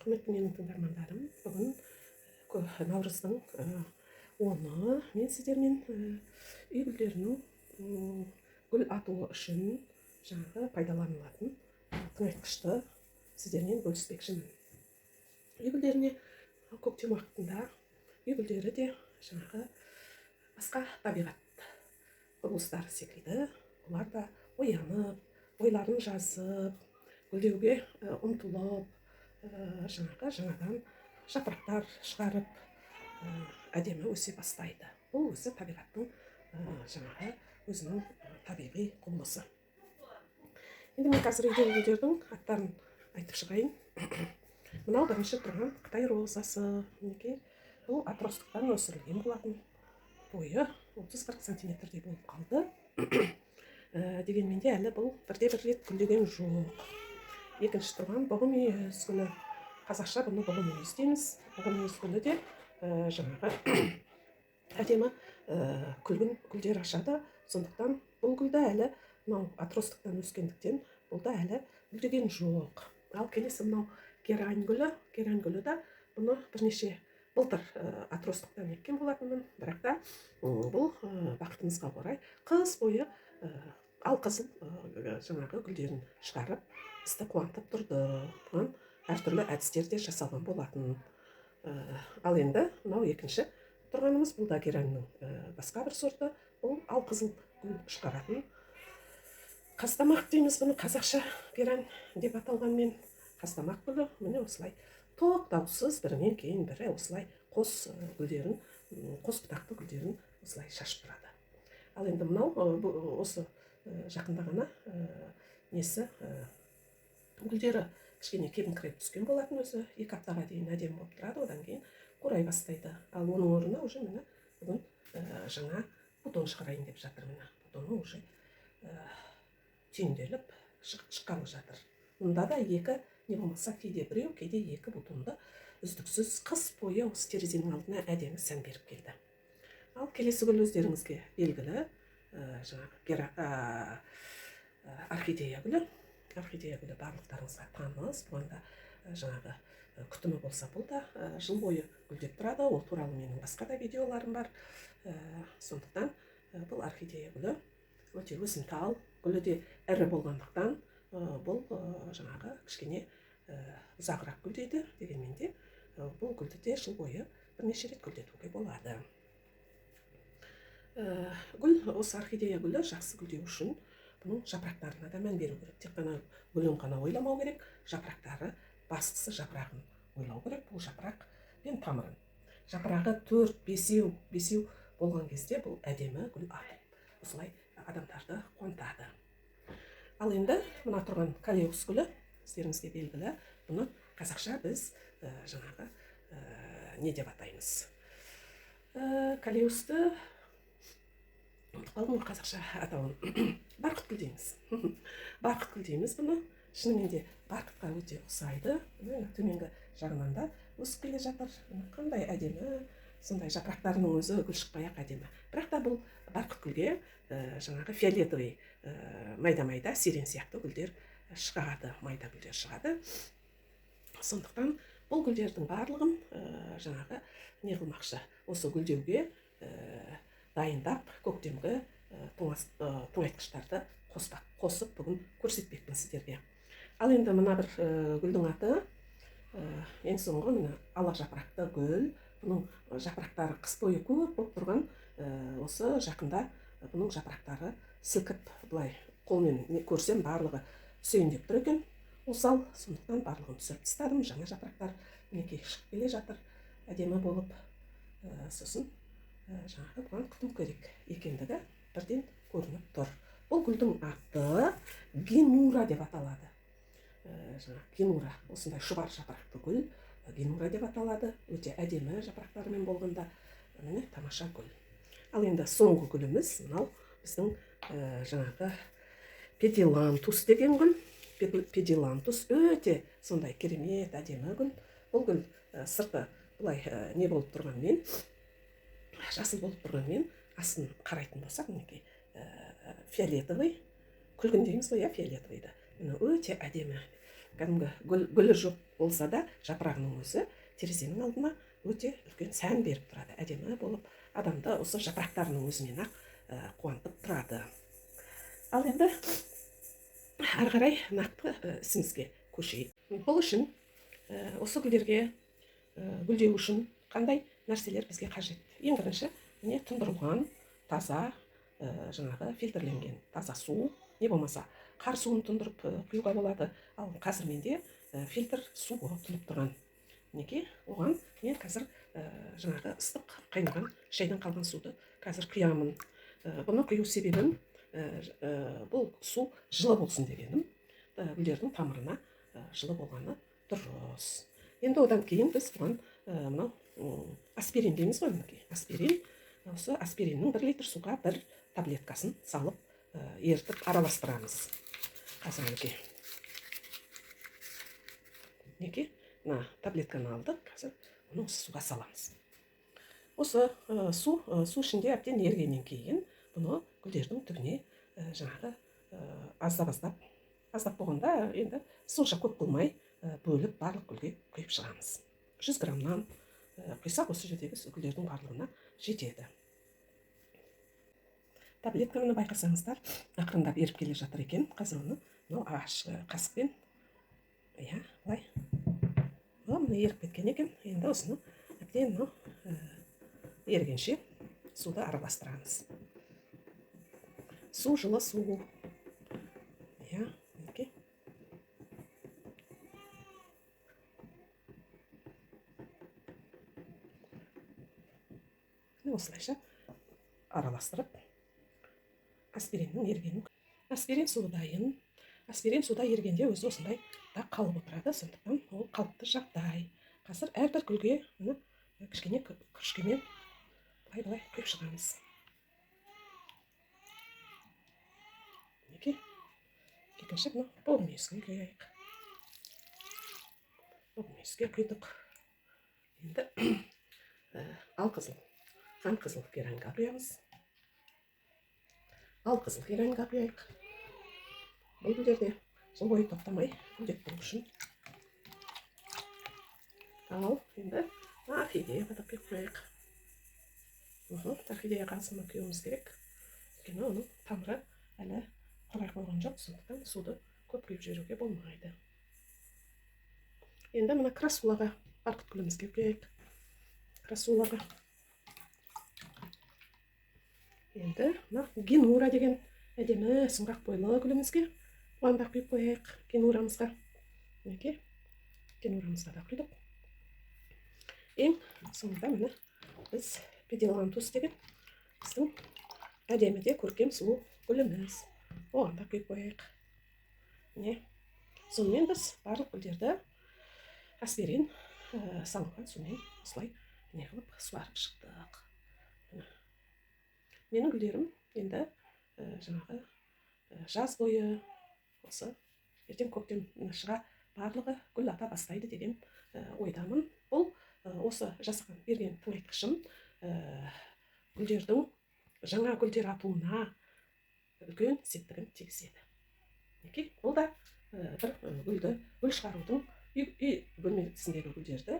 Құрметті менің тыңдармандарым, бүгін наурыздың 10-ы мен сіздермен үй гүлдерінің гүл атуы үшін жаңағы пайдаланылатын тыңайтқышты сіздермен бөліспекшімін. Үй гүлдеріне көктем уақытында үй гүлдері де жаңағы басқа табиғат құбылыстары секілді олар да оянып, ойларын жазып, гүлдеуге ұмтылып, жаңадан жапырақтар шығарып әдемі өсе бастайды. Бұл өзі табиғаттың жаңағы өзінің табиғи құбылысы. Енді мен қазір үйдегі гүлдердің аттарын айтып шығайын. Мынау бірінші тұрған Қытай розасы. Мінекей, бұл атростықтан өсірілген болатын. Бойы 30-40 сантиметрдей болып қалды. Дегенмен де әлі бұл бірде-бір рет гүлдеген жоқ. Екінші тұрған бұғымүйіз гүлі. Қазақша бұны бұғымүйіз дейміз. Бұғымүйіз гүлі де жаңағы әдемі күлгін гүлдер ашады. Сондықтан бұл гүлді әлі атростықтан өскендіктен бұлда әлі гүлдеген жоқ. Ал келесі мынау герань гүлі да бұны бірнеше былтыр атростықтан еккен болатынмын, бірақ та бұл бақытымызға орай қыс бойы алқызыл жаңағы гүлдерін шығарып бізді қуантып тұрды. Бұған әртүрлі әдістер де жасалған болатын. Ал енді мынау екінші тұрғанымыз, бұл да гераньның басқа бір сорты. Бұл алқызыл гүл шығаратын қазтамақ дейміз бұны, қазақша герань деп аталғанмен. Қазтамақ гүлі міне осылай тоқтаусыз бірінен кейін бірі осылай қос гүлдерін, қос бұтақты гүлдерін осылай шашып тұрады. Ал енді мынау осы жақында ғана несі гүлдері кішкене кебіңкіреп түскен болатын, өзі 2 аптаға дейін әдемі болып тұрады, одан кейін қурай бастайды. Ал оның орнына уже міне бүгін жаңа бутон шығарайын деп жатыр. Міне бутоны уже түйінделіп шыққалы жатыр. Мұнда да екі, не болмаса кейде біреу, кейде екі бутонды үздіксіз қыс бойы осы терезенің алдына әдемі сән беріп келді. Ал келесі гүл өздеріңізге белгілі жаңағы орхидея гүлі. Орхидея гүлі барлықтарыңызға таныс. Бұғанда жаңағы күтімі болса, бұл да жыл бойы гүлдеп тұрады. Ол туралы менің басқа да видеоларым бар. Сондықтан бұл орхидея гүлі өте өсімтал, гүлі де ірі болғандықтан бұл жаңағы кішкене ұзағырақ гүлдейді. Дегенмен де бұл гүлді де жыл бойы бірнеше рет гүлдетуге болады. Осы орхидея гүлі жақсы гүлдеу үшін бұның жапырақтарына да мән беру керек. Тек қана гүлін ғана ойламау керек, жапырақтары, бастысы жапырағын ойлау керек. Бұл жапырақ пен тамырын. Жапырағы 4-5 болған кезде бұл әдемі гүл атып, осылай адамдарды қуантады. Ал енді мына тұрған калеус гүлі, сіздеріңізге белгілі. Бұны қазақша біз жаңағы не деп атаймыз? Калеусты қалың қазақша атауын барқыт гүл дейміз. Барқыт гүл дейміз бұны. Шынымен де барқытқа өте ұқсайды. Төменгі жағынан да өсіп келе жатыр. Қандай әдемі, сондай жапырақтарының өзі гүл шықпай-ақ әдемі. Бірақ та бұл барқыт гүлге жаңағы фиолетовый майда-майда сирен сияқты гүлдер шығады, майда гүлдер шығады. Сондықтан бұл гүлдердің барлығын жаңағы не қылмақшы, осы гүлдеуге дайындап, көктемгі тыңайтқыштарды қосып бүгін көрсетпекпін сіздерге. Ал енді мына бір гүлдің аты, ең соңғы мына ала жапырақты гүл. Бұның жапырақтары қыс бойы көп болып тұрған, осы жақында бұның жапырақтары сілкіп, былай қолмен көрсем барлығы сүйіндеп тұр екен. Осал, сондықтан барлығын түсіріп тастадым. Жаңа жапырақтар мінекей шығып келе жатыр, әдемі болып. Сосын жаңағы бұған күтім керек екендігі бірден көрініп тұр. Бұл гүлдің аты генура деп аталады. Генура, осындай шұбар жапырақты гүл, генура деп аталады. Өте әдемі жапырақтарымен болғанда, міне тамаша гүл. Ал енді соңғы гүліміз мынау біздің жаңағы педилантус деген гүл. Педилантус өте сондай керемет әдемі гүл. Бұл гүл сырты бұлай не болып тұрғанмен, жасыл болып тұрғанмен, асын қарайтын болсақ, мінекей фиолетовый, күлгін дейміз ғой, фиолетовыйды. Өте әдемі кәдімгі гүлі жоқ болса да жапырағының өзі терезенің алдына өте үлкен сән беріп тұрады, әдемі болып адамды осы жапырақтарының өзімен ақ қуантып тұрады. Ал енді ары қарай нақты ісімізге көшейік. Бұл үшін осы гүлдерге гүлдеу үшін қандай нәрселер бізге қажет? Ең бірінші, міне тұндырылған таза жаңағы фильтрленген таза су, не болмаса қар суын тұндырып құюға болады. Ал қазір менде фильтр су тұнып тұрған. Неге? Оған мен қазір жаңағы ыстық қайнаған шайдан қалған суды қазір құямын. Бұны құю себебім бұл су жылы болсын дегенім. Гүлдердің тамырына жылы болғаны дұрыс. Енді одан кейін біз бұған мынау аспирин дейміз ғой, мінекей. Аспирин, осы аспириннің 1 литр суға 1 таблеткасын салып ертіп араластырамыз. Қазір мінекей. Мінекей, мына таблетканы алдық, қазір оны осы суға саламыз. Осы су ішінде әбден ергеннен кейін бұны гүлдердің түбіне жаңағы аздап болғанда, енді сонша көп болмай бөліп барлық гүлге құйып шығамыз. 100 граммнан құйсақ осы жердегі гүлдердің барлығына жетеді. Таблетканы байқасаңыздар, ақырындап еріп келе жатыр екен. Қазір оны ағаш қасықпен былай міне еріп кеткен екен. Енді осыны әбден ергенше суды араластырамыз. Су, жылы су. Мінекей. Осылайша араластырып, аспириннің ергенін. Аспирин суы дайын. Аспирин суда ергенде өзі осындай да қалып отырады, сондықтан ол қалыпты жағдай. Қазір әрбір гүлге кішкене күрішкемен былай құйып шығамыз. Мінекей, екінші бұл мүйізге құйайық. Бұл мүйізге құйдық. Енді алқызыл, қанқызыл геранға құямыз. Алқызыл геранға құяйық. Бұл гүлдерде жыл бойы тоқтамай гүлдеп тұру үшін. Ал енді орхидеяға да құйып қояйық. Орхидеяға азыма құюымыз керек. Өйткені оның тамыры әлі құрай қойған жоқ, сондықтан суды көп құйып жіберуге болмайды. Енді мына красулаға барқыт гүлімізге құяйық. Красулаға. Енді генура деген әдемі сұңғақ бойлы гүлімізге оған да құйып қояйық. Генурамызға. Мінекей, генурамызға да құйдық. Ең соңында міне біз педелантус деген біздің әдемі де көркем сұлу гүліміз. Оған да құйып қояйық. Міне, сонымен біз барлық гүлдерді аспирин салынған сумен осылай не қылып суарып шықтық. Менің гүлдерім енді жаңағы жаз бойы осы ертең көктем шыға барлығы гүл ата бастайды деген ойдамын. Бұл осы жасаған берген тыңайтқышым гүлдердің жаңа гүлдер атуына үлкен септігін тигізеді. Бұл да бір гүл шығарудың үй бөлмесіндегі гүлдерді